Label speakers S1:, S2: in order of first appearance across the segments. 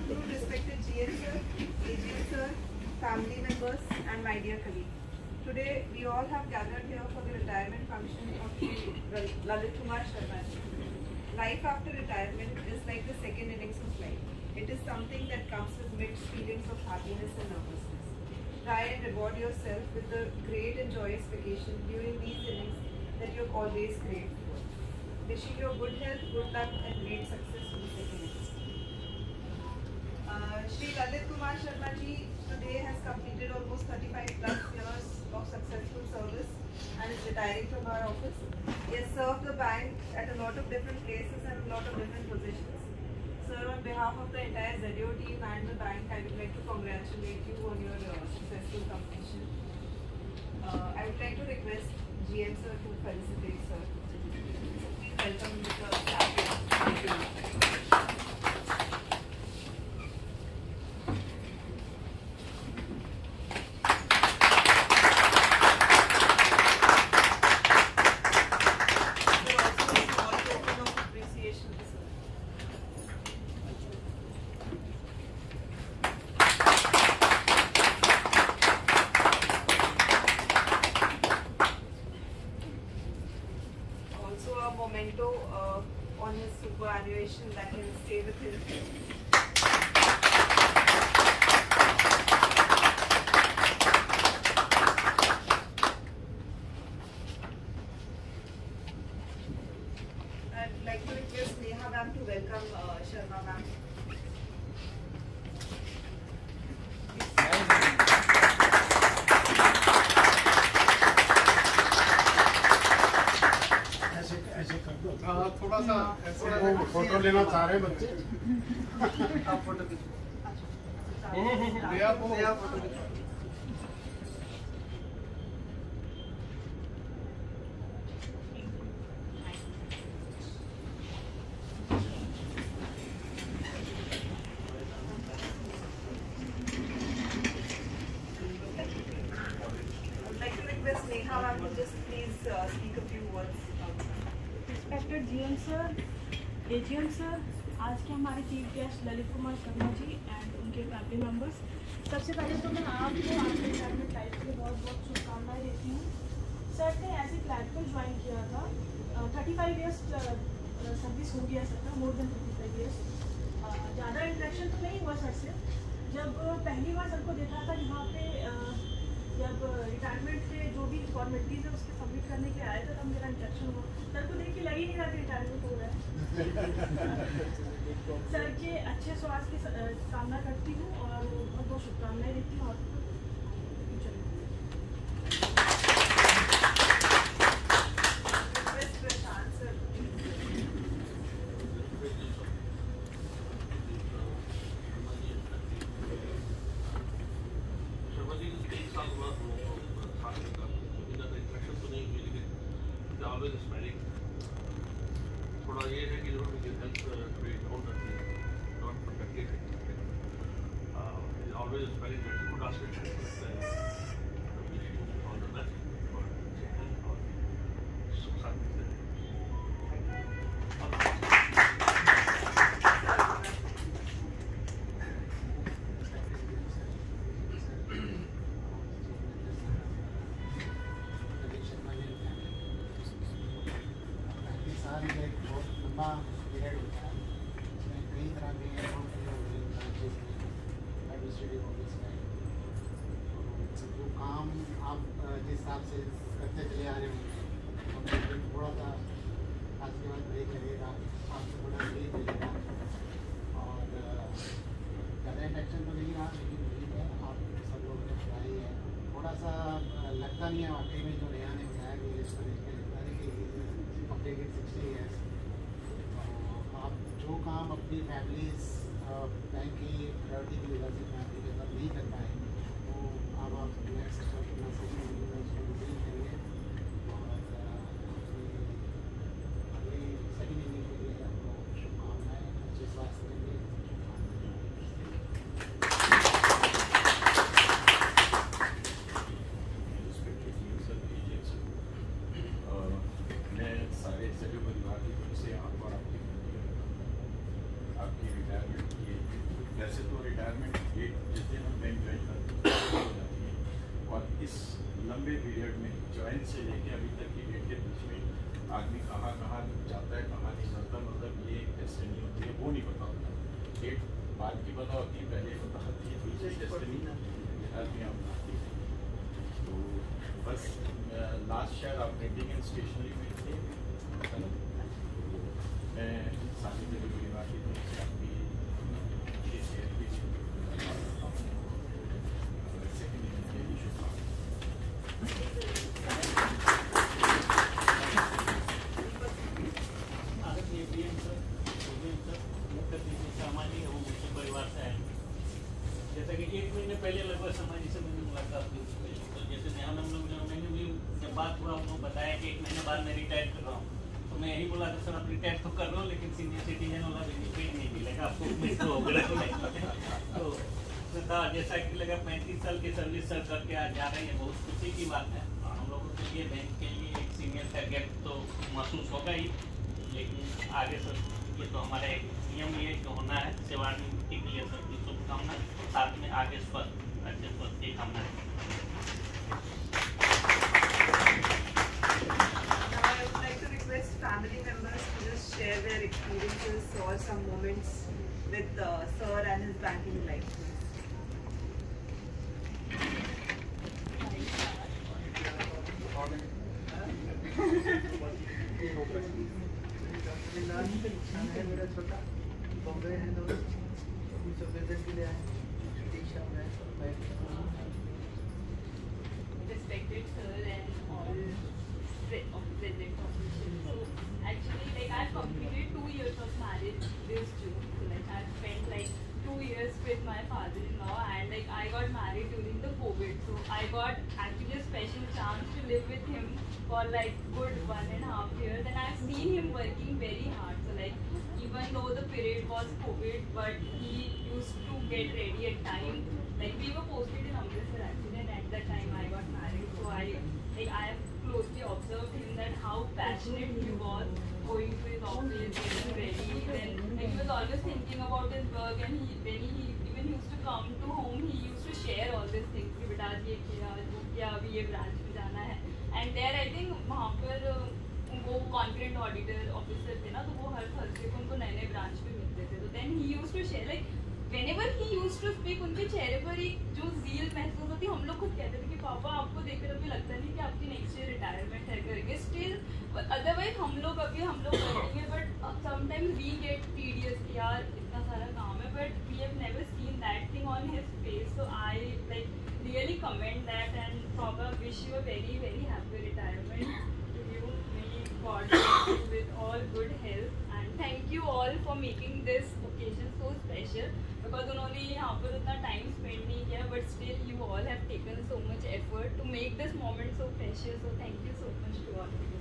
S1: afternoon, respected GM sir, AGM sir, family members, and my dear colleague. Today, we all have gathered here for the retirement function of Shri Lalit Kumar Sharma. Life after retirement is like the second innings of life. It is something that comes with mixed feelings of happiness and nervousness. Try and reward yourself with the great and joyous vacation during these innings that you have always craved for. Wishing you good health, good luck, and great success in the second innings. Shri Lalit Kumar Sharma ji today has completed almost 35 plus years of successful service and is retiring from our office. He has served the bank at a lot of different places and a lot of different positions. Sir, on behalf of the entire ZDO team and the bank, I would like to congratulate you on your successful completion. I would like to request GM sir to felicitate sir. So please welcome Mr. Thank you. Memento on his superannuation that can stay with him. I'd like to request Neha ma'am to welcome Sharma ma'am.
S2: थोड़ा सा photo लेना चाह रहे हैं बच्चे।
S1: आप photo I'd like to request Neha ma'am to just please speak a few words.
S3: Respected GM sir, AGM sir, आज के हमारे chief guest Lalit Kumar Sharma ji and उनके फैमिली मेम्बर्स, सबसे पहले तो मैं आपको आपके रिटायरमेंट लाइफ के बहुत बहुत शुभकामनाएं देती हूँ। सर ने ऐसे प्लेटफॉर्म ज्वाइन किया था, 35 ईयर्स सर्विस हो गया सर का, मोर देन 35 ईयर्स। ज़्यादा इंटरेक्शन तो नहीं हुआ सर से। जब पहली बार सर को देखा था यहाँ पे, जब रिटायरमेंट के जो भी फॉर्मेलिटीज़ है उसके सबमिट करने के आए थे, तब मेरा इंटरेक्शन हुआ। सर को देख के लग ही नहीं रहा कि रिटायरमेंट हो रहा है। सर के अच्छे स्वास्थ्य की कामना करती हूँ और बहुत बहुत शुभकामनाएं देती हूँ। और
S4: थोड़ा ये है कि हेल्थ डाउन करती है, not protected, always spelling good aspect लगता है ऑल द बेस्ट और सुख शांति से।
S2: पीरियड होता है, इसमें कई तरह के जो काम आप जिस हिसाब से करते चले आ रहे होंगे, थोड़ा सा आज के बाद ब्रेक लगेगा, आपको थोड़ा ब्रेक मिलेगा और ज़्यादा इंडक्शन तो नहीं रहा, लेकिन ठीक है, आप सब लोगों ने पढ़ाई है। थोड़ा सा लगता नहीं है वाकई में जो नया ने बताया कि इसको देख के लगता है कि कंप्लीटेड 60 ईयर्स। आप जो काम अपनी फैमिलीज बैंक की प्रायोरिटी की वजह से फैमिली के साथ नहीं कर पाए, तो अब आप नेक्स्ट अपना सही उसको डिज़ाइन करिए और अगली सही महीने के लिए आपको शुभकामनाएं, अच्छे स्वास्थ्य के लिए।
S4: मैं सारे सभी परिवार की तरफ से आपको और आपकी रिटायरमेंट की
S5: वैसे तो रिटायरमेंट डेट जिस दिन हम बैंक ज्वाइन करते हैं और इस लंबे पीरियड में ज्वाइन से लेके अभी तक की डेट के बीच में आदमी कहाँ कहाँ जाता है कहाँ नहीं जाता, मतलब ये डेस्टिनी होती है वो नहीं पता होता। डेट बाद की पता होती है, पहले पता होती है दूसरी डेस्टिनी आदमी आप बनाती है। तो बस लास्ट शायद आप प्रिंटिंग एंड स्टेशनरी में थे, है ना? मैं साथी मेरे परिवार की तरफ से आपकी
S6: जैसा कि 1 महीने पहले लगभग समाजी से मैंने मुलाकात हुई, तो जैसे मैंने भी जब बात हुआ उन्होंने बताया कि 1 महीने बाद मैं रिटायर कर रहा हूँ, तो मैं यही बोला था सर आप रिटायर तो कर रहे हो लेकिन सीनियर सिटीजन वाला बेनिफिट नहीं मिलेगा आपको, तो उसने कहा जैसा कि लगा 35 साल की सर्विस सर करके आज जा रहे हैं, बहुत खुशी की बात है। हम लोगों के लिए बैंक के लिए एक सीनियर का गैप तो महसूस होगा ही, लेकिन आगे सर ये तो हमारा एक नियम ये जो होना है, सेवानिवृत्ति के लिए सर की शुभकामना, साथ में आगे स्वस्थ अच्छे स्वस्थ की कामना है।
S1: Now I would like to request family members to just share their experiences or some moments with Sir and his banking life.
S2: मेरा छोटा बॉम्बे है तो प्रेजेंट के लिए आए।
S7: Respected sir and all present officials. So actually, like I've completed 2 years of marriage this June. So like I've spent like 2 years with my father-in-law, and like I got married during the COVID. So I got actually a special chance to live with him for like good 1.5 years, and I've seen him working very hard. So like even though the period was COVID, but he used to get ready at time. Like we were posted in Amritsar actually, and at that time I got married. So I have closely observed him that how passionate he was going to his office, getting ready. Then like, he was always thinking about his work, and when he even used to come to home, he used to share all these things. कि बेटा आज ये किया, वो किया, अभी ये branch में जाना है. And there I think वहाँ पर वो कॉन्करेंट ऑडिटर ऑफिसर थे ना, तो वो हर थर्सडे को उनको नए ब्रांच पे मिलते थे. तो then he used to share like whenever he used to speak, उनके चेहरे पर एक जो ज़ील महसूस होती, हम लोग खुद कहते थे कि पापा आपको देखकर अभी लगता नहीं कि आपकी नेक्स्ट ईयर रिटायरमेंट है करके. स्टिल अदरवाइज हम लोग करेंगे, but sometimes we get tedious कि यार इतना सारा काम है, but we have never seen that thing on his face. So I like really comment that, and papa wish you a very very happy retirement to you. May God bless you with all good health, and thank you all for making this occasion so special. Because उन्होंने यहाँ पर उतना time spend नहीं किया, but still you all have taken so much effort to make this moment so precious. So thank you so much to all of you.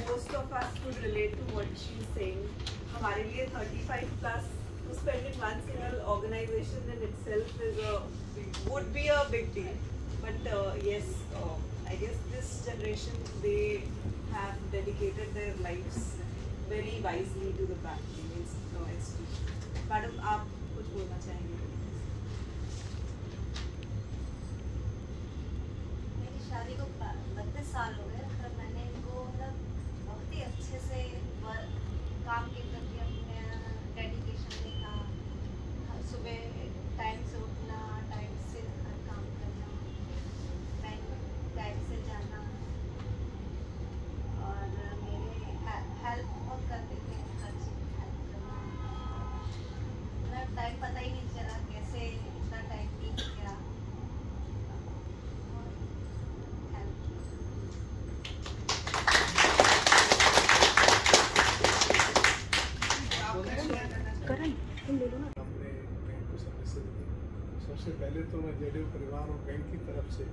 S1: Most of us could relate to what she's saying. हमारे लिए 35 plus to spend it once in an organization in itself would be a big deal. But yes, I guess this generation, they have dedicated their lives very wisely to the banking institution. Madam, आप कुछ बोलना चाहेंगे?
S8: मेरी शादी को 32 साल हो गए, पर मैंने इनको मतलब बहुत ही अच्छे से काम के प्रति अपने डेडिकेशन देखा. सुबह टाइम से उठना, टाइम से हर काम करना, टाइम से जाना, और मेरे हेल्प बहुत करते थे, हर चीज़ हेल्प करना. मतलब टाइम पता ही नहीं चला कैसे इतना टाइम बीत गया.
S9: हमने बैंक को सर्विसेज दी. सबसे पहले तो मैं जेडीयू परिवार और बैंक की तरफ से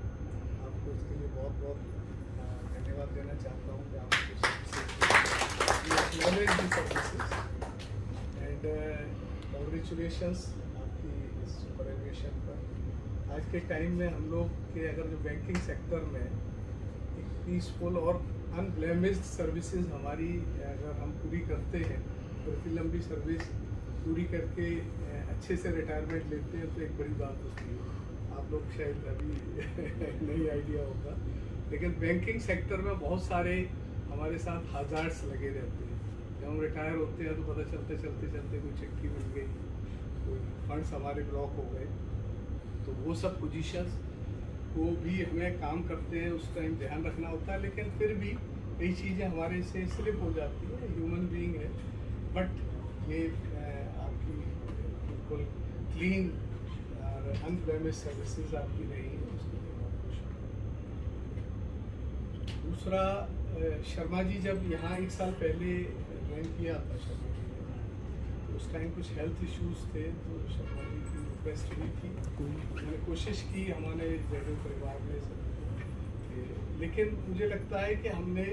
S9: आपको इसके लिए बहुत बहुत धन्यवाद देना चाहता हूँ कि आपको सर्विसेज एंड कॉन्ग्रेचुलेशंस आपकी इस सुपरएविएशन पर. आज के टाइम में हम लोग के अगर जो बैंकिंग सेक्टर में एक पीसफुल और अनब्लेमिश्ड सर्विसेज हमारी अगर हम पूरी करते हैं तो इतनी लंबी सर्विस पूरी करके अच्छे से रिटायरमेंट लेते हैं तो एक बड़ी बात होती है। आप लोग शायद अभी नहीं आइडिया होगा, लेकिन बैंकिंग सेक्टर में बहुत सारे हमारे साथ हज़ार्ड्स लगे रहते हैं। जब हम रिटायर होते हैं तो पता चलते कोई चिट्ठी मिल गई, कोई फंड्स हमारे ब्लॉक हो गए, तो वो सब पोजीशंस को भी हमें काम करते हैं उस टाइम ध्यान रखना होता है। लेकिन फिर भी कई चीज़ें हमारे से स्लिप हो जाती है, ह्यूमन बीइंग है। बट ये आपकी बिल्कुल क्लीन और अनब्लेमिश्ड सर्विसेज आपकी रही है, उसके लिए बहुत खुश हूं। दूसरा, शर्मा जी जब यहाँ 1 साल पहले ज्वाइन किया था शर्मा जी ने, तो उस टाइम कुछ हेल्थ इश्यूज थे, तो शर्मा जी की रिक्वेस्ट हुई थी, मैंने कोशिश की हमारे जेडीयू परिवार में सब, लेकिन मुझे लगता है कि हमने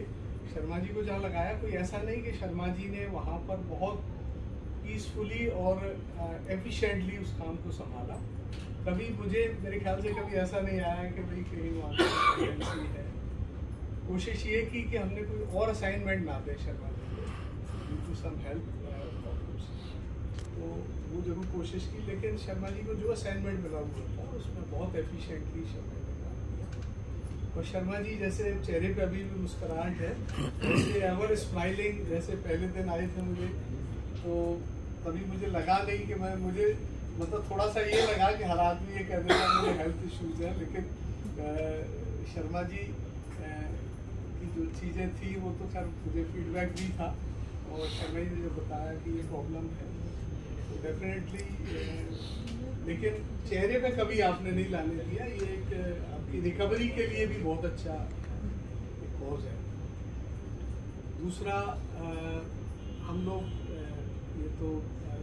S9: शर्मा जी को जहाँ लगाया, कोई ऐसा नहीं कि शर्मा जी ने वहाँ पर बहुत पीसफुली और एफिशिएंटली उस काम को संभाला। कभी मेरे ख्याल से कभी ऐसा नहीं आया कि भाई कहीं वहाँ एजेंसी है। कोशिश ये की कि हमने कोई और असाइनमेंट ना दे शर्मा जी को, due to some health problems, तो वो जरूर कोशिश की। लेकिन शर्मा जी को जो असाइनमेंट मिला हुआ था उसमें बहुत एफिशिएंटली शर्मा जी ने काम किया। और शर्मा जी जैसे चेहरे पे अभी भी मुस्कुराहट है, जैसे एवर स्माइलिंग, जैसे पहले दिन आए थे मुझे, तो तभी मुझे लगा नहीं कि मुझे मतलब थोड़ा सा ये लगा कि हर आदमी ये कह देगा मुझे हेल्थ इश्यूज है, लेकिन शर्मा जी की जो चीज़ें थी वो तो खैर मुझे फीडबैक भी था, और शर्मा जी ने जो बताया कि ये प्रॉब्लम है तो डेफिनेटली, लेकिन चेहरे पे कभी आपने नहीं लाने दिया। ये एक आपकी रिकवरी के लिए भी बहुत अच्छा एक कॉज है। दूसरा, हम लोग ये तो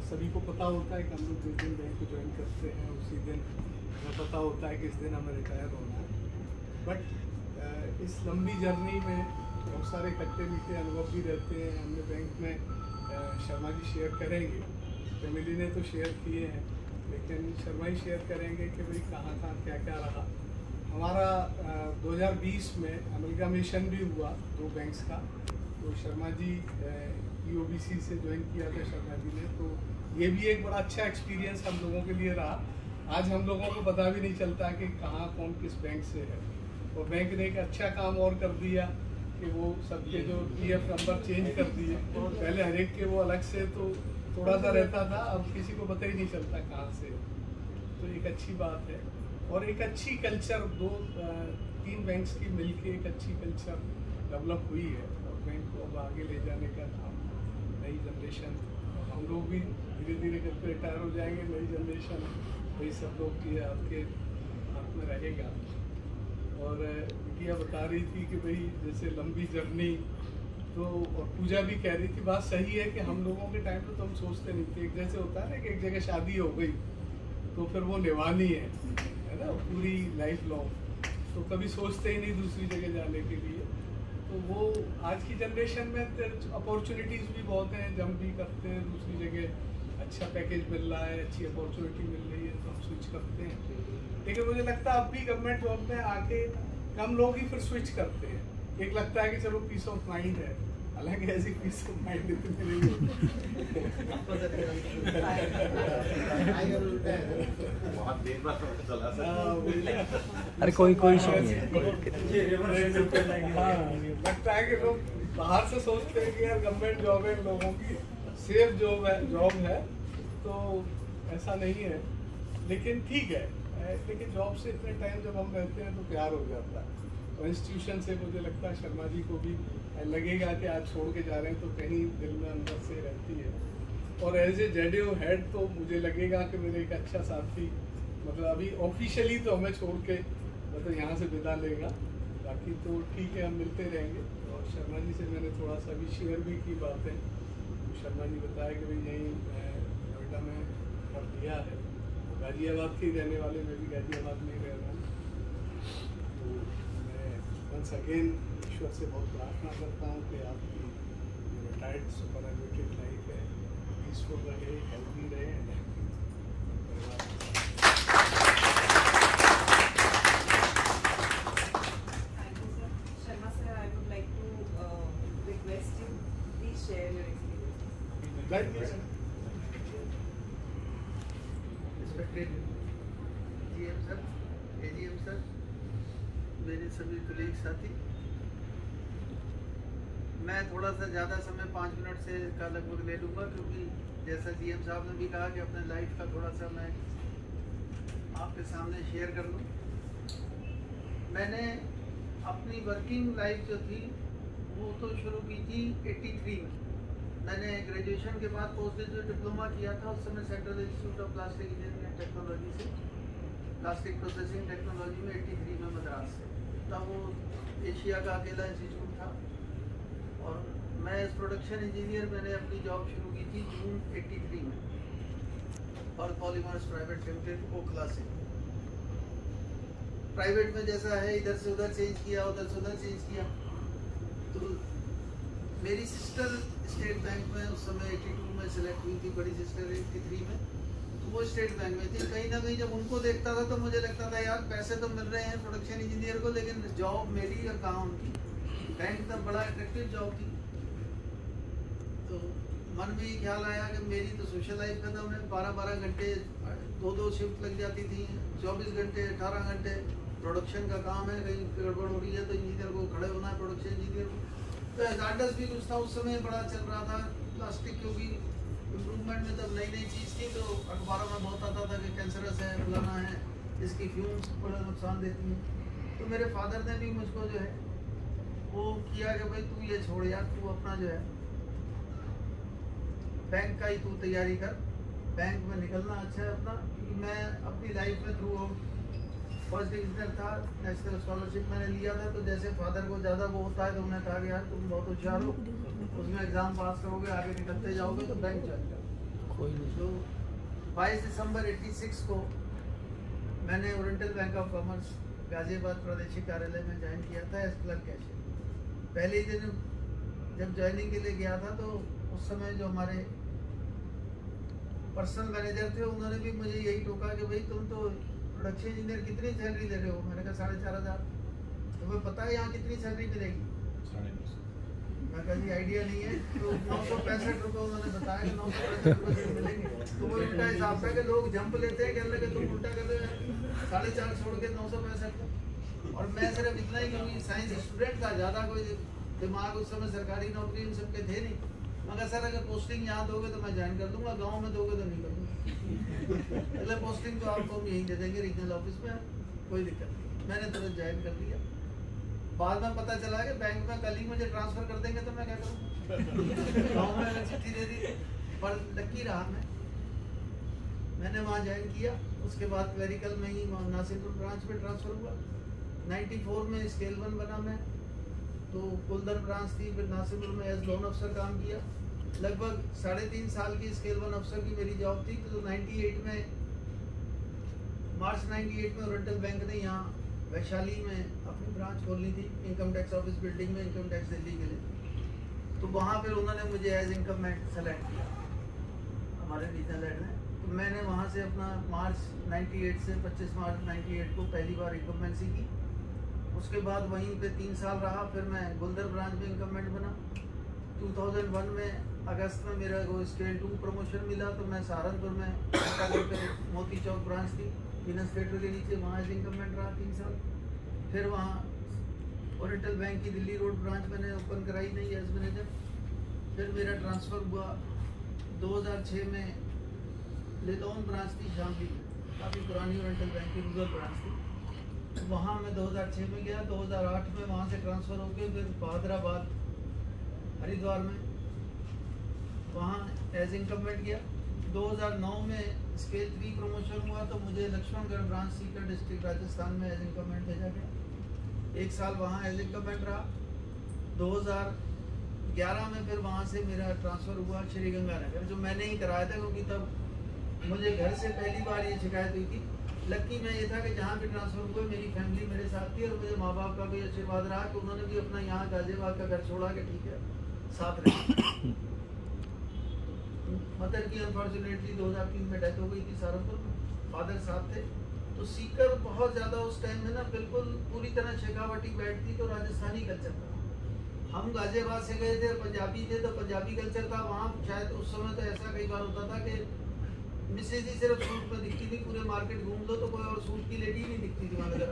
S9: सभी को पता होता है कि हम लोग जिस दिन बैंक को ज्वाइन करते हैं उसी दिन हमें पता होता है कि इस दिन हमें रिटायर होना है। बट इस लंबी जर्नी में बहुत सारे खट्टे मीठे अनुभव भी रहते हैं। हमने बैंक में शर्मा जी शेयर करेंगे, फैमिली ने तो शेयर किए हैं, लेकिन शर्मा ही शेयर करेंगे कि भाई कहाँ क्या क्या रहा। हमारा 2020 में अमलगामेशन भी हुआ 2 बैंक्स का, तो शर्मा जी EOBC से ज्वाइन किया था शर्मा जी ने, तो ये भी एक बड़ा अच्छा एक्सपीरियंस हम लोगों के लिए रहा। आज हम लोगों को पता भी नहीं चलता कि कहाँ कौन किस बैंक से है, और बैंक ने एक अच्छा काम और कर दिया कि वो सबके जो PF नंबर चेंज कर दिए। पहले हर एक के वो अलग से तो थोड़ा सा रहता था, अब किसी को पता ही नहीं चलता कहाँ से, तो एक अच्छी बात है। और एक अच्छी कल्चर 2-3 बैंक्स की मिलके एक अच्छी कल्चर डेवलप हुई है, और बैंक को अब आगे ले जाने का काम नई जनरेशन, हम लोग भी धीरे धीरे करके रिटायर हो जाएंगे, नई जनरेशन वही सब लोग की आपके हाथ में रहेगा। और बिटिया बता रही थी कि भाई जैसे लंबी जर्नी, तो और पूजा भी कह रही थी, बात सही है कि हम लोगों के टाइम पे तो हम सोचते नहीं थे, एक जैसे होता है ना कि एक जगह शादी हो गई तो फिर वो निभानी है ना पूरी लाइफ लॉन्ग, तो कभी सोचते ही नहीं दूसरी जगह जाने के लिए। तो वो आज की जनरेशन में अपॉर्चुनिटीज़ भी बहुत हैं, जंप भी करते हैं दूसरी जगह, अच्छा पैकेज मिल रहा है, अच्छी अपॉर्चुनिटी मिल रही है तो हम स्विच करते हैं। लेकिन मुझे लगता है अब भी गवर्नमेंट जॉब में आके कम लोग ही फिर स्विच करते हैं। एक लगता है कि चलो पीस ऑफ माइंड है, हालांकि ऐसी पीस ऑफ माइंड इतनी नहीं
S5: बहुत देर बाद चला
S10: अरे कोई नहीं है।
S9: लगता है कि लोग बाहर से सोचते हैं कि यार गवर्नमेंट जॉब है, लोगों की सेफ जॉब है, तो ऐसा नहीं है। लेकिन ठीक है, लेकिन जॉब से इतने टाइम जब हम रहते हैं तो प्यार हो जाता है, और इंस्टीट्यूशन से मुझे लगता है शर्मा जी को भी लगेगा कि आज छोड़ के जा रहे हैं तो कहीं दिल में अंदर से रहती है। और एज ए जेडीओ हेड तो मुझे लगेगा कि मेरे एक अच्छा साथी, मतलब अभी ऑफिशियली तो हमें छोड़ के मतलब यहाँ से विदा लेगा, बाकी तो ठीक है हम मिलते रहेंगे। और शर्मा जी से मैंने थोड़ा सा भी शेयर भी की बातें, तो शर्मा जी बताया कि भाई यहीं नोएडा में कर दिया है, गाजियाबाद के रहने वाले, मैं भी गाजियाबाद में रह रहा हूँ। तो मैं वंस अगेन ईश्वर से बहुत प्रार्थना करता हूँ कि आपकी रिटायर्ड सुपरएनुएटेड लाइफ है पीसफुल रहे, हेल्दी रहे,
S1: Thank you, sir. Sharma sir, I would like to
S11: respected GM sir, AGM sir, मेरे सभी कलीग साथी, मैं थोड़ा सा ज़्यादा समय 5 मिनट से का लगभग ले लूँगा, क्योंकि जैसा GM साहब ने भी कहा कि अपने लाइफ का थोड़ा सा मैं आपके सामने शेयर कर लूँ। मैंने अपनी वर्किंग लाइफ जो थी वो तो शुरू की थी 83 में। मैंने ग्रेजुएशन के बाद पोस्ट ग्रेजुएट डिप्लोमा किया था, उस समय central institute of plastic engineering and technology से प्लास्टिक प्रोसेसिंग टेक्नोलॉजी में 83 में मद्रास से। तब वो एशिया का अकेला इंस्टीट्यूट था और मैं एज प्रोडक्शन इंजीनियर मैंने अपनी जॉब शुरू की थी जून 83 में और पॉलीमर्स प्राइवेट लिमिटेड ओखला से। प्राइवेट में जैसा है इधर से उधर चेंज किया, उधर से उधर चेंज किया। तो मेरी सिस्टर स्टेट बैंक में उस समय 82 में सिलेक्ट हुई थी, बड़ी सिस्टर 83 में, तो वो स्टेट बैंक में थी। कहीं ना कहीं जब उनको देखता था तो मुझे लगता था यार पैसे तो मिल रहे हैं प्रोडक्शन इंजीनियर को, लेकिन जॉब मेरी और कहाँ उनकी। बैंक तब बड़ा अट्रैक्टिव जॉब थी, तो मन में ये ख्याल आया कि मेरी तो सोशल लाइफ खत्म है। 12-12 घंटे 2-2 शिफ्ट लग जाती थी, 24 घंटे 18 घंटे प्रोडक्शन का काम है, कहीं गड़बड़ हो रही है तो इंजीनियर को खड़े होना है, प्रोडक्शन इंजीनियर को। तो एजार्डस भी कुछ था, उस समय बड़ा चल रहा था प्लास्टिक, क्योंकि इम्प्रूवमेंट में तब नई नई चीज़ थी, तो अखबारों में बहुत आता था कि कैंसरस है, फलाना है, इसकी फ्यूम्स बड़ा नुकसान देती हैं। तो मेरे फादर ने भी मुझको जो है वो किया कि भाई तू ये छोड़ यार, तू अपना जो है बैंक का ही तू तैयारी कर, बैंक में निकलना अच्छा है अपना। क्योंकि मैं अपनी लाइफ में थ्रू फर्स्ट डिविजनर था, नेशनल स्कॉलरशिप मैंने लिया था, तो जैसे फादर को ज़्यादा वो होता है तो उन्होंने कहा कि यार तुम बहुत होशियार हो, उसमें एग्ज़ाम पास करोगे, आगे निकलते जाओगे तो बैंक ज्वाइन करो। तो 22 दिसंबर 86 को मैंने oriental bank of commerce Ghaziabad प्रादेशिक कार्यालय में ज्वाइन किया था एज क्लर्क कैशियर। पहले ही दिन जब ज्वाइनिंग के लिए गया था तो उस समय जो हमारे पर्सनल मैनेजर थे उन्होंने भी मुझे यही टोका कि भाई तुम तो प्रोडक्शन इंजीनियर कितनी सैलरी ले रहे हो। मैंने कहा 4,500। तुम्हें पता है यहाँ कितनी सैलरी मिलेगी?
S5: 9.5।
S11: मैं कहा जी आइडिया नहीं है। तो 965 रुपये उन्होंने बताया कि 965 रुपये मिलेंगे। तो वो उल्टा हिसाब था कि लोग जंप लेते हैं, कहने लगे तुम उल्टा कर रहे हो, 4.5 छोड़ के 965। और मैं सिर्फ इतना ही, क्योंकि साइंस स्टूडेंट था, ज़्यादा कोई दिमाग उस समय सरकारी नौकरी इन सबके थे नहीं। मगर सर अगर पोस्टिंग यहाँ दोगे तो मैं ज्वाइन कर दूंगा, गांव में दोगे तो नहीं करूँगा। अगले पोस्टिंग तो आपको हम यहीं दे देंगे रीजनल ऑफिस में, कोई दिक्कत नहीं। मैंने तुरंत ज्वाइन कर लिया। बाद में पता चला कि बैंक में कल ही मुझे ट्रांसफ़र कर देंगे तो मैं क्या करूँगा। गाँव में अगर चिट्ठी दे दी, पर लकी रहा मैंने वहाँ ज्वाइन किया। उसके बाद क्लरिकल में ही नासिरपुर ब्रांच में ट्रांसफ़र हुआ। 94 में स्केल 1 बना मैं, तो कुलदर ब्रांच थी, फिर नासिरपुर में एज लोन अफसर काम किया। लगभग 3.5 साल की स्केल 1 अफसर की मेरी जॉब थी। तो 98 में मार्च 98 में ओरिएंटल बैंक ने यहाँ वैशाली में अपनी ब्रांच खोलनी थी, इनकम टैक्स ऑफिस बिल्डिंग में, इनकम टैक्स दिल्ली के लिए। तो वहाँ फिर उन्होंने मुझे एज इनकम मैन सेलेक्ट किया हमारे रीजनल हेड ने। तो मैंने वहाँ से अपना मार्च 98 से 25 मार्च 98 को पहली बार इनकमेंसी की। उसके बाद वहीं पे 3 साल रहा। फिर मैं गुलदर ब्रांच में इनकमेंट बना। 2001 में अगस्त में मेरा वो स्केल 2 प्रमोशन मिला, तो मैं सहारनपुर में मोती चौक ब्रांच थी, बिजनेस थिएटर के नीचे, वहाँ एज इनकमेंट रहा 3 साल। फिर वहाँ ओरिएंटल बैंक की दिल्ली रोड ब्रांच मैंने ओपन कराई नहीं एज मैनेजर। फिर मेरा ट्रांसफ़र हुआ 2006 में लेदौन ब्रांच थी शामली में, काफ़ी पुरानी ओरिएंटल बैंक की रूरल ब्रांच थी। वहाँ मैं 2006 में गया। 2008 में वहाँ से ट्रांसफ़र होकर फिर बहादराबाद हरिद्वार में वहाँ एज इनकमेंट किया। 2009 में स्केल 3 प्रमोशन हुआ, तो मुझे लक्ष्मणगढ़ ब्रांच सीकर डिस्ट्रिक्ट राजस्थान में एज इनकमेंट भेजा गया। 1 साल वहाँ एज इनकमेंट रहा। 2011 में फिर वहाँ से मेरा ट्रांसफ़र हुआ श्रीगंगानगर, जो मैंने ही कराया था, क्योंकि तब मुझे घर से पहली बार ये शिकायत हुई थी। लकी में ये था कि जहाँ भी ट्रांसफ़र हुआ मेरी फैमिली मेरे साथ थी, और मुझे माँ बाप का भी आशीर्वाद रहा कि उन्होंने भी अपना यहाँ गाजियाबाद का घर छोड़ा कि ठीक है साथ रहे। मदर की अनफॉर्चुनेटली 2003 में डेथ हो गई थी सहारनपुर में, फादर साथ थे। तो सीकर बहुत ज़्यादा उस टाइम में ना बिल्कुल पूरी तरह शेखावटी बैठ थी, तो राजस्थानी कल्चर था। हम गाजियाबाद से गए थे, पंजाबी थे, तो पंजाबी कल्चर था वहाँ। शायद उस समय तो ऐसा कई बार होता था कि मिसेज ही सिर्फ सूट में दिखती थी, पूरे मार्केट घूम लो तो कोई और सूट की लेडी नहीं दिखती थी वहाँ नजर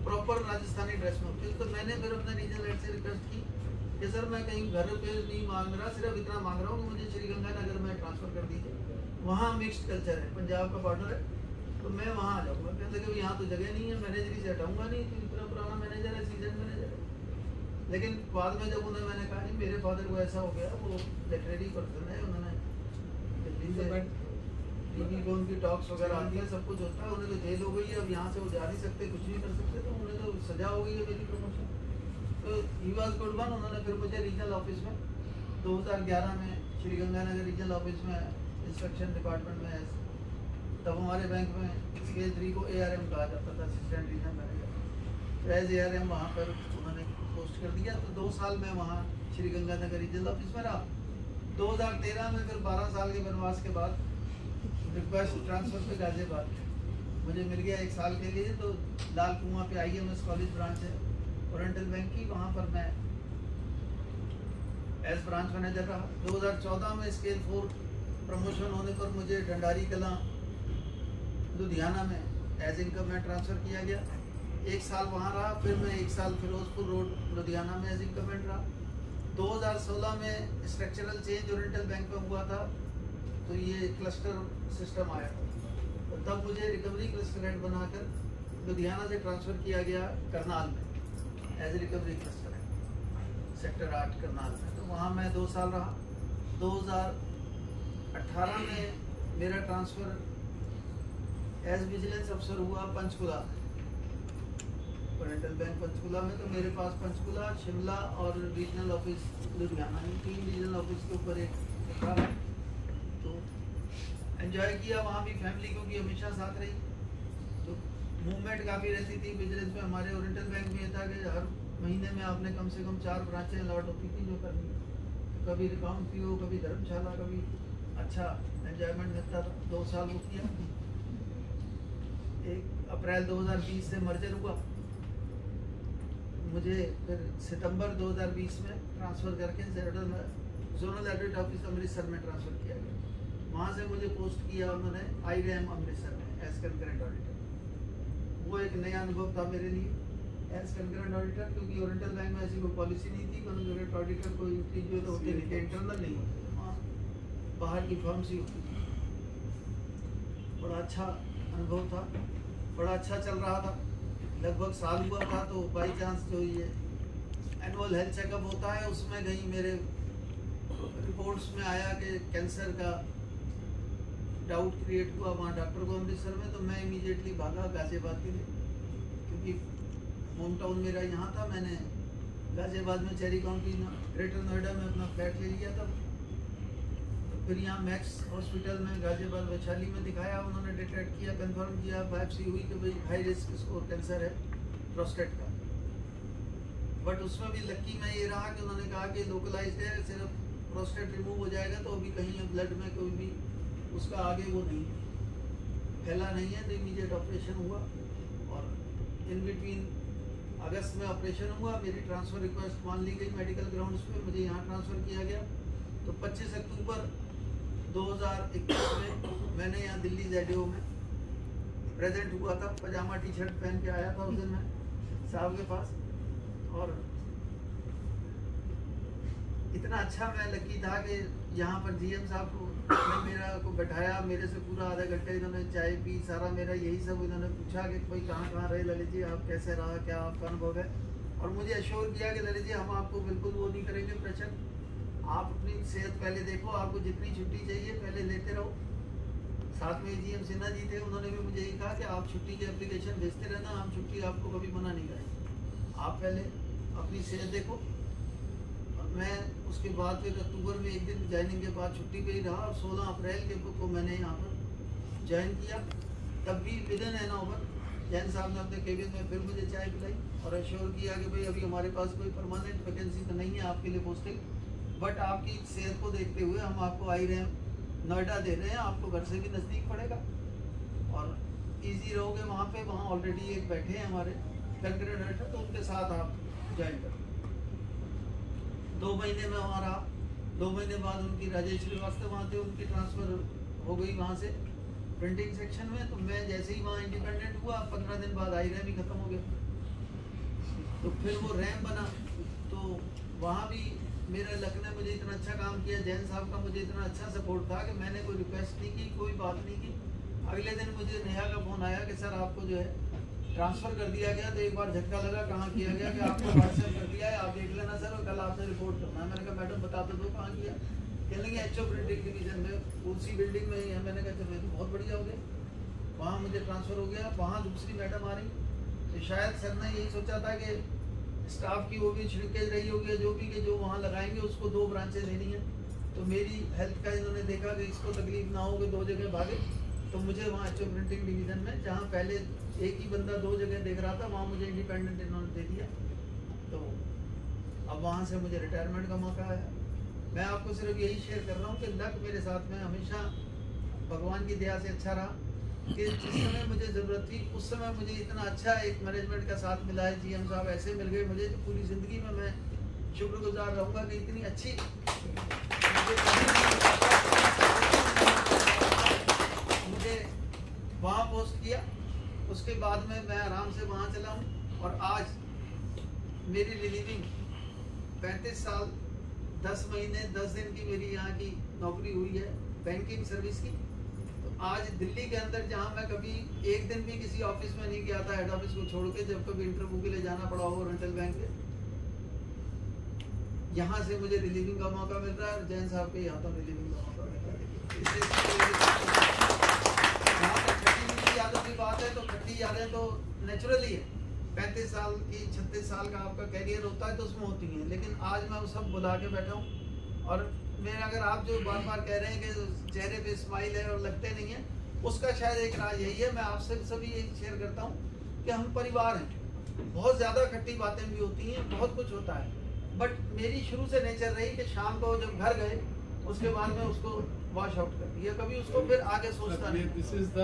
S11: प्रॉपर राजस्थानी ड्रेस में। फिर तो मैंने फिर अपने रीजनल हेड से रिक्वेस्ट की कि सर मैं कहीं घर पे नहीं मांग रहा, सिर्फ इतना मांग रहा हूँ कि मुझे श्रीगंगानगर में ट्रांसफ़र कर दीजिए, वहाँ मिक्स्ड कल्चर है, पंजाब का बॉर्डर है, तो मैं वहाँ आ जाऊँगा। कहते कि यहाँ तो जगह नहीं है, मैनेजरी से हटाऊँगा नहीं, तो इतना पुराना मैनेजर है, सीजन मैनेजर है। लेकिन बाद में जब उन्हें मैंने कहा जी मेरे फादर को ऐसा हो गया, वो लिटरेरी पर्सन है, उन्होंने दिल्ली से टीवी पे उनकी टॉक्स वगैरह आती है, सब कुछ होता है, उन्हें तो जेल हो गई है, अब यहाँ से वो जा नहीं सकते, कुछ नहीं कर सकते, तो उन्हें तो सजा हो गई है मेरी प्रमोशन। तो ही वॉज गुड वन। उन्होंने फिर मुझे रीजनल ऑफिस में 2011 में श्रीगंगानगर रीजनल ऑफिस में इंस्पेक्शन डिपार्टमेंट में, तब हमारे बैंक में स्केल 3 को ARM कहा जाता था, assistant regional manager. As ARM वहाँ पर उन्होंने पोस्ट कर दिया, तो 2 साल में वहाँ श्रीगंगानगर रीजनल ऑफिस में रहा। 2013 में फिर 12 साल के वनवास के बाद रिक्वेस्ट ट्रांसफ़र पे गाजियाबाद मुझे मिल गया 1 साल के लिए। तो लाल कुआं पे IMS कॉलेज ब्रांच है ओरिएंटल बैंक की, वहाँ पर मैं एज ब्रांच मैनेजर रहा। 2014 में स्केल 4 प्रमोशन होने पर मुझे डंडारी कलां लुधियाना में एज इनकम में ट्रांसफ़र किया गया। 1 साल वहाँ रहा, फिर मैं 1 साल फिरोजपुर रोड लुधियाना में एज इनकम रहा। 2016 में स्ट्रक्चरल चेंज ओरिएंटल बैंक में हुआ था, तो ये क्लस्टर सिस्टम आया था, तो तब मुझे रिकवरी क्लस्टर हेड बनाकर लुधियाना से ट्रांसफ़र किया गया करनाल में as recovery cluster head, sector 8 Karnal में। तो वहाँ मैं 2 साल रहा। 2018 में मेरा ट्रांसफ़र एज विजिलेंस अफसर हुआ पंचकुला, ओरिएंटल बैंक पंचकुला में। तो मेरे पास पंचकुला, शिमला और regional office Ludhiana, 3 regional office के ऊपर एक था। तो एंजॉय किया वहाँ भी, फैमिली क्योंकि हमेशा साथ रही, तो मूवमेंट काफ़ी रहती थी विजिलेंस में। हमारे ओरिएंटल बैंक में ये था कि हर महीने में आपने कम से कम 4 ब्रांचें अलॉट होती थी जो करनी, कभी रिकाउंट पीओ, कभी धर्मशाला, कभी अच्छा एंजॉयमेंट मिलता था। 2 साल वो किया। 1 अप्रैल 2020 से मर्जर हुआ, मुझे फिर सितंबर 2020 में ट्रांसफ़र करके जोनल ऑडिट ऑफिस अमृतसर में ट्रांसफ़र किया गया। वहाँ से मुझे पोस्ट किया उन्होंने IRAM अमृतसर में एज कंकरेंट ऑडिटर। वो एक नया अनुभव था मेरे लिए एज कंकरेंट ऑडिटर, क्योंकि ओरिएंटल बैंक में ऐसी कोई पॉलिसी नहीं थी। कंकरेंट ऑडिटर कोई जो तो होते नहीं थे, इंटरनल नहीं होते, वहाँ बाहर की फर्म्स ही होती थी। बड़ा अच्छा अनुभव था, बड़ा अच्छा चल रहा था। लगभग साल हुआ था, तो बाई चांस जो ये एनुअल हेल्थ चेकअप होता है उसमें कहीं मेरे रिपोर्ट्स में आया कि कैंसर का डाउट क्रिएट हुआ वहाँ डॉक्टर को अमृतसर में। तो मैं इमीडिएटली भागा गाजियाबाद के लिए, क्योंकि होम टाउन मेरा यहाँ था। मैंने गाजियाबाद में चेरी काउंटी ग्रेटर नोएडा में अपना फ्लैट ले लिया था। तो फिर यहाँ मैक्स हॉस्पिटल में गाजियाबाद वैशाली में दिखाया, उन्होंने डिटेक्ट किया, कंफर्म किया, बायोप्सी हुई कि भाई हाई रिस्क स्कोर कैंसर है प्रोस्टेट का। बट उसमें भी लक्की मैं ये रहा कि उन्होंने कहा कि लोकलाइज्ड है, सिर्फ प्रोस्टेट रिमूव हो जाएगा, तो अभी कहीं ब्लड में कोई भी उसका आगे वो नहीं फैला नहीं है। तो इमीडिएट ऑपरेशन हुआ, और इन बिटवीन अगस्त में ऑपरेशन हुआ। मेरी ट्रांसफ़र रिक्वेस्ट मान ली गई मेडिकल ग्राउंड्स पे, मुझे यहाँ ट्रांसफ़र किया गया। तो 25 अक्टूबर 2021 में मैंने यहाँ दिल्ली ZAO में प्रेजेंट हुआ था, पजामा टी-शर्ट पहन के आया था उस दिन मैं साहब के पास। और इतना अच्छा मैं लकी था कि यहाँ पर GM साहब को मेरा को बैठाया, मेरे से पूरा आधा घंटे इन्होंने चाय पी, सारा मेरा यही सब इन्होंने पूछा कि भाई कहाँ रहे ललित जी, आप कैसे रहा, क्या आपका अनुभव है। और मुझे एश्योर किया कि ललित जी हम आपको बिल्कुल वो नहीं करेंगे प्रेशर, आप अपनी सेहत पहले देखो, आपको जितनी छुट्टी चाहिए पहले लेते रहो। साथ में GM सिन्हा जी थे, उन्होंने भी मुझे यही कहा कि आप छुट्टी की एप्लीकेशन भेजते रहना, हम छुट्टी आपको कभी मना नहीं करेंगे, आप पहले अपनी सेहत देखो। और मैं उसके बाद फिर अक्टूबर में एक दिन ज्वाइनिंग के बाद छुट्टी पे ही रहा, और 16 अप्रैल के को मैंने यहाँ पर ज्वाइन किया। तब भी विदिन एन आवर जैन साहब ने अपने केबिन में फिर मुझे चाय पिलाई और एश्योर किया कि भाई अभी हमारे पास कोई परमानेंट वैकेंसी तो नहीं है आपके लिए पोस्टिंग, बट आपकी सेहत को देखते हुए हम आपको IRAM नोएडा दे रहे हैं, आपको घर से भी नज़दीक पड़ेगा और इजी रहोगे वहाँ पे। वहाँ ऑलरेडी एक बैठे हैं हमारे कंकरेंट ऑडिटर, तो उनके साथ आप ज्वाइन करो। 2 महीने में वहाँ रहा। 2 महीने बाद उनकी राजेश श्रीवास्तव वहाँ थे, उनकी ट्रांसफ़र हो गई वहाँ से प्रिंटिंग सेक्शन में। तो मैं जैसे ही वहाँ इंडिपेंडेंट हुआ 15 दिन बाद आई रैम ही ख़त्म हो गया। तो फिर वो रैम बना, तो वहाँ भी मेरे लक ने मुझे इतना अच्छा काम किया, जैन साहब का मुझे इतना अच्छा सपोर्ट था कि मैंने कोई रिक्वेस्ट नहीं की, कोई बात नहीं की। अगले दिन मुझे नेहा का फ़ोन आया कि सर आपको जो है ट्रांसफ़र कर दिया गया। तो एक बार झटका लगा, कहाँ किया गया, कि आपको व्हाट्सएप कर दिया है, आप देख लेना सर, और कल आपसे रिपोर्ट करना है। मैंने कहा मैडम बता तो दो कहाँ किया। कहने लगे HO प्रिंटिंग डिवीज़न में, उसी बिल्डिंग में ही है। मैंने कहा चलो तो बहुत बढ़िया हो गया, वहाँ मुझे ट्रांसफ़र हो गया। वहाँ दूसरी मैडम आ रही, तो शायद सर ने यही सोचा था कि स्टाफ की वो भी श्रिंकेज रही होगी, जो भी कि जो वहाँ लगाएंगे उसको 2 ब्रांचें देनी है। तो मेरी हेल्थ का इन्होंने देखा कि इसको तकलीफ ना हो कि 2 जगह भागे, तो मुझे वहाँ HO प्रिंटिंग डिवीज़न में, जहाँ पहले एक ही बंदा 2 जगह देख रहा था, वहाँ मुझे इंडिपेंडेंट इन्होंने दे दिया। तो अब वहाँ से मुझे रिटायरमेंट का मौका आया। मैं आपको सिर्फ यही शेयर कर रहा हूँ कि लक मेरे साथ में हमेशा भगवान की दया से अच्छा रहा, कि जिस समय मुझे ज़रूरत थी उस समय मुझे इतना अच्छा एक मैनेजमेंट का साथ मिला है। GM साहब ऐसे मिल गए मुझे, तो पूरी ज़िंदगी में मैं शुक्रगुजार रहूँगा कि इतनी अच्छी मुझे वहाँ पोस्ट किया। उसके बाद में मैं आराम से वहाँ चला हूँ, और आज मेरी रिलीविंग 35 साल 10 महीने 10 दिन की मेरी यहाँ की नौकरी हुई है बैंकिंग सर्विस की। तो आज दिल्ली के अंदर जहाँ मैं कभी एक दिन भी किसी ऑफिस में नहीं गया था, हेड ऑफिस को छोड़ के, जब कभी इंटरव्यू के लिए जाना पड़ा हो ओरिएंटल बैंक के, यहाँ से मुझे रिलीविंग का मौका मिल रहा है। और जैन साहब के यहाँ तो रिलीविंग का मौका मिल रहा है। यहाँ तक खट्टी यादों की बात है, तो खट्टी यादें तो नेचुरली है। 35 साल की 36 साल का आपका कैरियर होता है तो उसमें होती हैं, लेकिन आज मैं वो सब बुला के बैठा हूँ। और मेरा, अगर आप जो बार बार कह रहे हैं कि चेहरे पे स्माइल है और लगते नहीं है, उसका शायद एक राज यही है। मैं आपसे सभी यही शेयर करता हूँ कि हम परिवार हैं। बहुत ज़्यादा खट्टी बातें भी होती हैं, बहुत कुछ होता है, बट मेरी शुरू से नेचर रही कि शाम को जब घर गए उसके बाद में उसको वॉश आउट कर दिया, कभी उसको फिर आगे सोचता नहीं।
S9: दिस इज द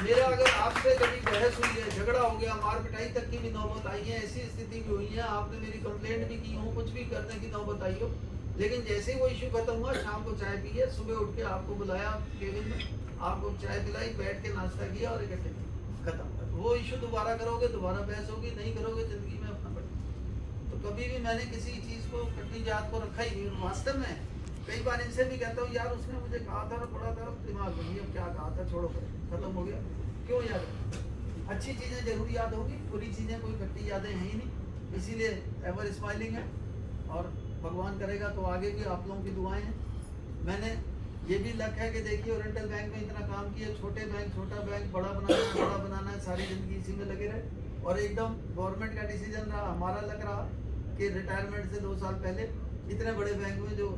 S11: मेरा अगर आपसे कभी बहस हुई है, झगड़ा हो गया, मार पिटाई तक की भी नौबत आई है, ऐसी स्थिति भी हुई है, आपने मेरी कंप्लेंट भी की हो, कुछ भी करने की नौबत आई हो, लेकिन जैसे ही वो इशू खत्म हुआ, शाम को चाय पी है, सुबह उठ के आपको बुलाया केबिन में, आपको चाय पिलाई, बैठ के नाश्ता किया और इकट्ठे खत्म। वो इशू दोबारा करोगे, दोबारा बहस होगी, नहीं करोगे जिंदगी में अपना बढ़ेगा। तो कभी भी मैंने किसी चीज़ को, खट्टी जात को रखा ही नहीं। वास्तव में कई बार इनसे भी कहता हूँ, यार उसने मुझे कहा था और पढ़ा था, दिमाग में अब क्या कहा था, छोड़ो, खत्म हो गया, क्यों याद? अच्छी चीज़ें जरूर याद होगी, बुरी चीज़ें कोई खट्टी यादें हैं ही नहीं। इसीलिए एवर स्माइलिंग है, और भगवान करेगा तो आगे भी आप लोगों की दुआएं हैं। मैंने ये भी लक है कि देखिए ओरिएंटल बैंक में इतना काम किया, छोटे बैंक छोटा बैंक बड़ा बनाना है, सारी ज़िंदगी इसी में लगे रहे। और एकदम गवर्नमेंट का डिसीजन रहा, हमारा लग रहा कि रिटायरमेंट से 2 साल पहले इतने बड़े बैंक में, जो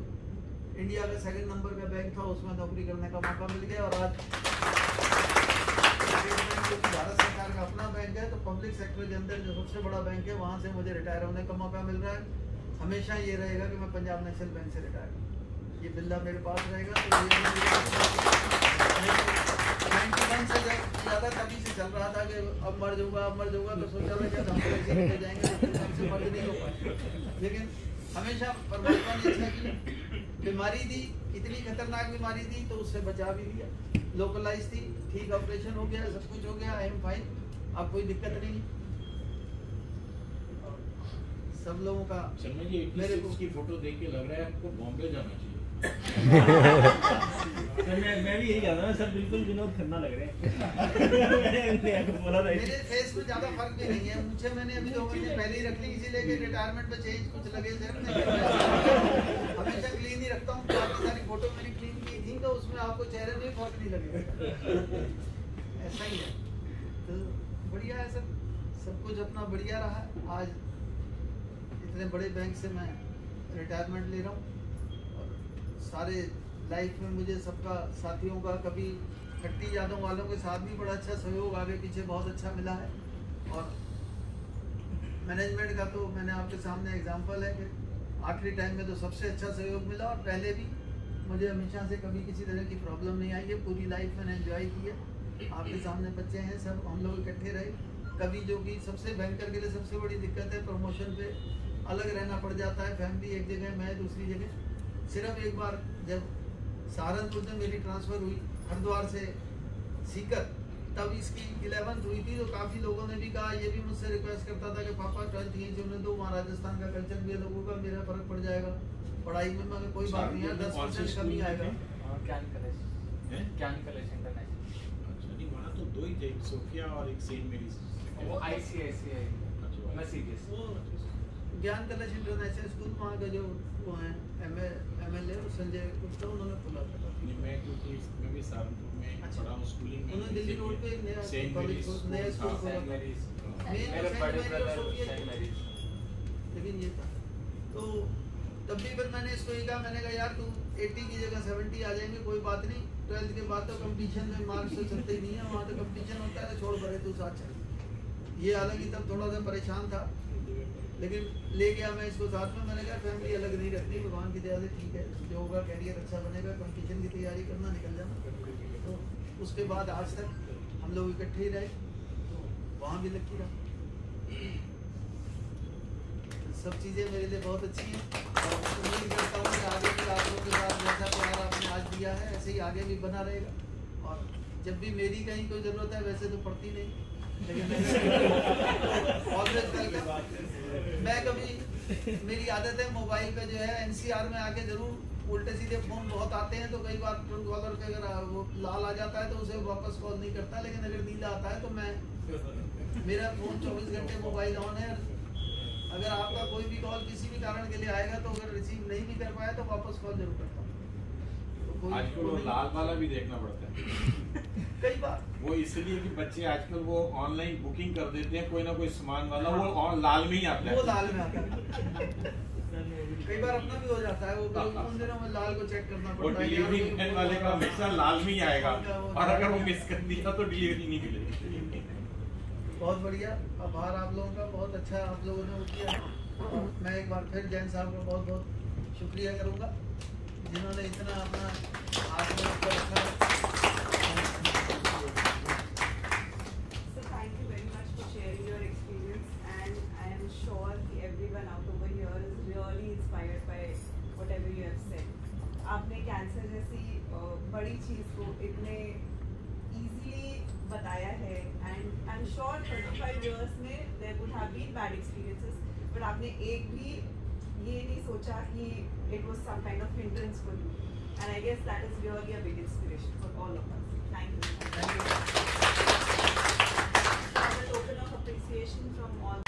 S11: इंडिया का 2nd नंबर का बैंक था, उसमें नौकरी करने का मौका मिल गया। और आज भारत सरकार का अपना बैंक है, तो पब्लिक सेक्टर के अंदर जो सबसे बड़ा बैंक है, वहाँ से मुझे रिटायर होने का मौका मिल रहा है। हमेशा ये रहेगा कि मैं पंजाब नेशनल बैंक से रिटायर हूँ, ये बिल्ला मेरे पास रहेगा। तो ये 91 से जब ज़्यादा तभी से चल रहा था कि अब मर जाऊँगा, तो सोचा मैं क्या हम जाएंगे, हमसे मर्ज नहीं हो पाए। लेकिन हमेशा परमात्मा ने अच्छा किया, बीमारी दी, इतनी खतरनाक बीमारी थी तो उससे बचा भी लिया, लोकलाइज थी, ठीक ऑपरेशन हो गया, सब कुछ हो गया, आई एम फाइन, अब कोई दिक्कत नहीं। सब लोगों का
S5: शर्मा जी मेरे को उसकी फोटो देख के लग रहा है आपको बॉम्बे जाना चाहिए।
S6: मैं भी यही कह रहा हूँ सर, बिल्कुल विनोद खन्ना लग रहे हैं।
S11: मेरे फेस में ज्यादा फर्क भी नहीं है, मुझे मैंने अभी 2 महीने पहले ही रख ली, इसीलिए कि रिटायरमेंट में चेंज कुछ लगे सर। हमेशा क्लीन ही रखता हूँ, काफी सारी फोटो मेरी क्लीन की थी, तो उसमें आपको चेहरे में फर्क नहीं लगेगा। ऐसा ही है, तो बढ़िया है सर, सब कुछ अपना बढ़िया रहा। आज इतने बड़े बैंक से मैं रिटायरमेंट ले रहा हूँ, और सारे लाइफ में मुझे सबका, साथियों का, कभी खट्टी यादों वालों के साथ भी बड़ा अच्छा सहयोग आगे पीछे बहुत अच्छा मिला है। और मैनेजमेंट का तो मैंने आपके सामने एग्जांपल है कि आखिरी टाइम में तो सबसे अच्छा सहयोग मिला, और पहले भी मुझे हमेशा से कभी किसी तरह की प्रॉब्लम नहीं आई है, पूरी लाइफ मैंने एंजॉय की है। आपके सामने बच्चे हैं, सब हम लोग इकट्ठे रहे। कभी जो कि सबसे बैंकर के लिए सबसे बड़ी दिक्कत है, प्रमोशन पे अलग रहना पड़ जाता है, फैमिली एक जगह, मैं दूसरी जगह। सिर्फ एक बार जब सहारनपुर में मेरी ट्रांसफ़र हुई हरिद्वार से सीकर, तब इसकी 11th हुई थी, तो काफ़ी लोगों ने भी कहा, ये भी मुझसे रिक्वेस्ट करता था कि पापा 12th यहीं से उन्हें दो, वहाँ राजस्थान का कल्चर भी लोगों का, मेरा फ़र्क पड़ जाएगा पढ़ाई में, मगर कोई बात नहीं है, 10% कमी आएगा।
S12: ज्ञान कलेश इंटरनेशनल।
S5: अच्छा, नहीं वहाँ तो दो ही थे, एक सोफिया और एक सेंट मेरीज।
S12: वो ICICI मैं सीरियस।
S11: ज्ञान कलेश इंटरनेशनल स्कूल वहाँ का जो वो हैं MLA संजय गुप्ता, उन्होंने खोला था।
S5: मैं क्योंकि मैं भी सहारनपुर में पढ़ा हूँ स्कूलिंग में,
S11: उन्होंने दिल्ली रोड पे एक नया
S5: सेंट
S11: कॉलेज, नया स्कूल खोला था। लेकिन ये था तो तब भी फिर मैंने इसको ये कहा, मैंने कहा यार तू 80 की जगह 70 आ जाएंगे, कोई बात नहीं, 12th के बाद तो कंपटीशन में मार्क्स तो चलते ही नहीं है, वहाँ तो कंपटीशन होता है, छोड़ पड़े तू साथ चल। ये हालांकि तब थोड़ा सा परेशान था, लेकिन ले गया मैं इसको साथ में। मैंने कहा फैमिली अलग नहीं रखनी, भगवान की दया से ठीक है, जो होगा कैरियर अच्छा बनेगा, कंपटीशन की तैयारी करना, निकल जाना। तो उसके बाद आज तक हम लोग इकट्ठे ही रहे, तो वहाँ भी लकी रहा। सब चीज़ें मेरे लिए बहुत अच्छी हैं और उम्मीद करता हूँ कि आगे भी आप लोगों के साथ जैसा प्यार आपने आज दिया है ऐसे ही आगे भी बना रहेगा। और जब भी मेरी कहीं कोई ज़रूरत है, वैसे तो पड़ती नहीं, लेकिन मैं कभी, मेरी आदत है मोबाइल पे जो है NCR में आके ज़रूर उल्टे सीधे फ़ोन बहुत आते हैं, तो कई बार ट्रूथ कॉलर पे अगर वो लाल आ जाता है तो उसे वापस कॉल नहीं करता, लेकिन अगर नीला आता है तो मैं, मेरा फ़ोन 24 घंटे मोबाइल ऑन है। अगर आपका कोई भी कॉल किसी भी कारण के लिए आएगा तो अगर रिसीव नहीं भी कर पाया तो वापस कॉल जरूर करता हूँ। तो
S5: आजकल वो लाल वाला भी देखना पड़ता है
S11: कई बार,
S5: वो इसलिए कि बच्चे आजकल वो ऑनलाइन बुकिंग कर देते हैं, कोई ना कोई सामान वाला वो लाल में ही आता है,
S11: वो लाल में आता है। कई बार अपना भी हो जाता है, वो उन दिनों में लाल को चेक करना पड़ता है,
S5: वो डिलीवरी मैन वाले का हमेशा लाल में ही आएगा, और अगर वो मिस कर दिया तो डिलीवरी नहीं मिलेगी।
S11: बहुत बढ़िया, आभार आप लोगों का, बहुत अच्छा आप लोगों ने वो किया। और मैं एक बार फिर जैन साहब का बहुत बहुत शुक्रिया करूँगा, जिन्होंने इतना अपना आत्मा को रखा।
S1: So thank you very much for sharing your experience, and I am sure that everyone out over here is really inspired by whatever you have said. आपने कैंसर जैसी बड़ी चीज़ को इतने easily बताया है, and I'm sure 35 years में there would have been bad experiences, but आपने एक भी ये नहीं सोचा कि it was some kind of hindrance for you, and I guess that is really a big inspiration for all of us. Thank you. As a token of appreciation from all.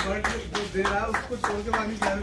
S9: Bird जो दे रहा है उसको छोड़ के पानी चाहे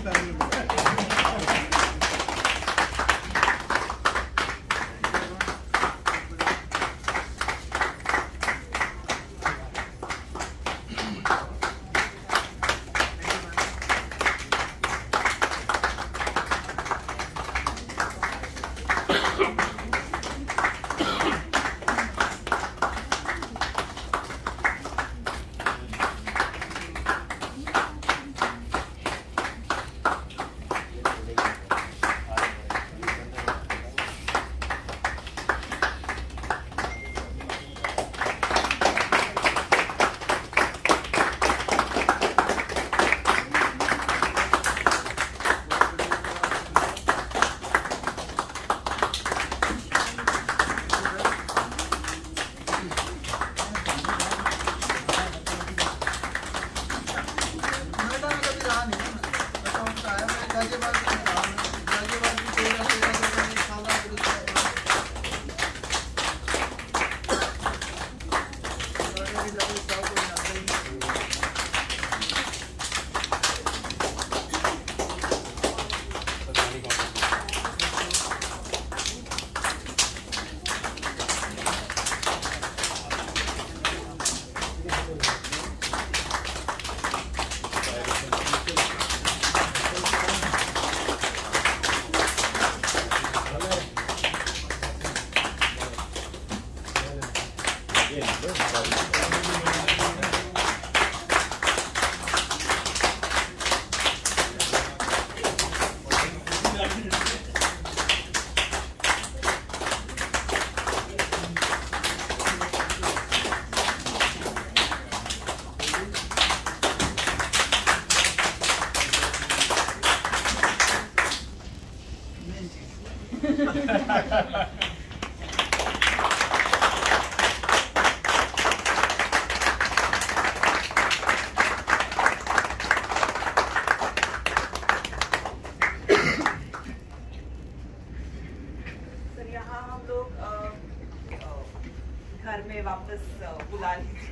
S1: बुला लीजिए।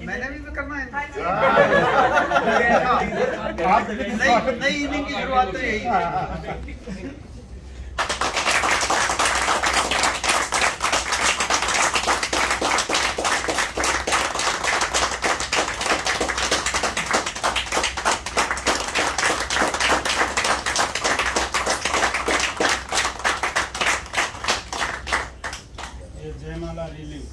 S11: मैंने भी तो करना है।
S1: हाँ जी।
S11: नई इनिंग की शुरुआत तो यही है।
S2: जयमाला रिलीव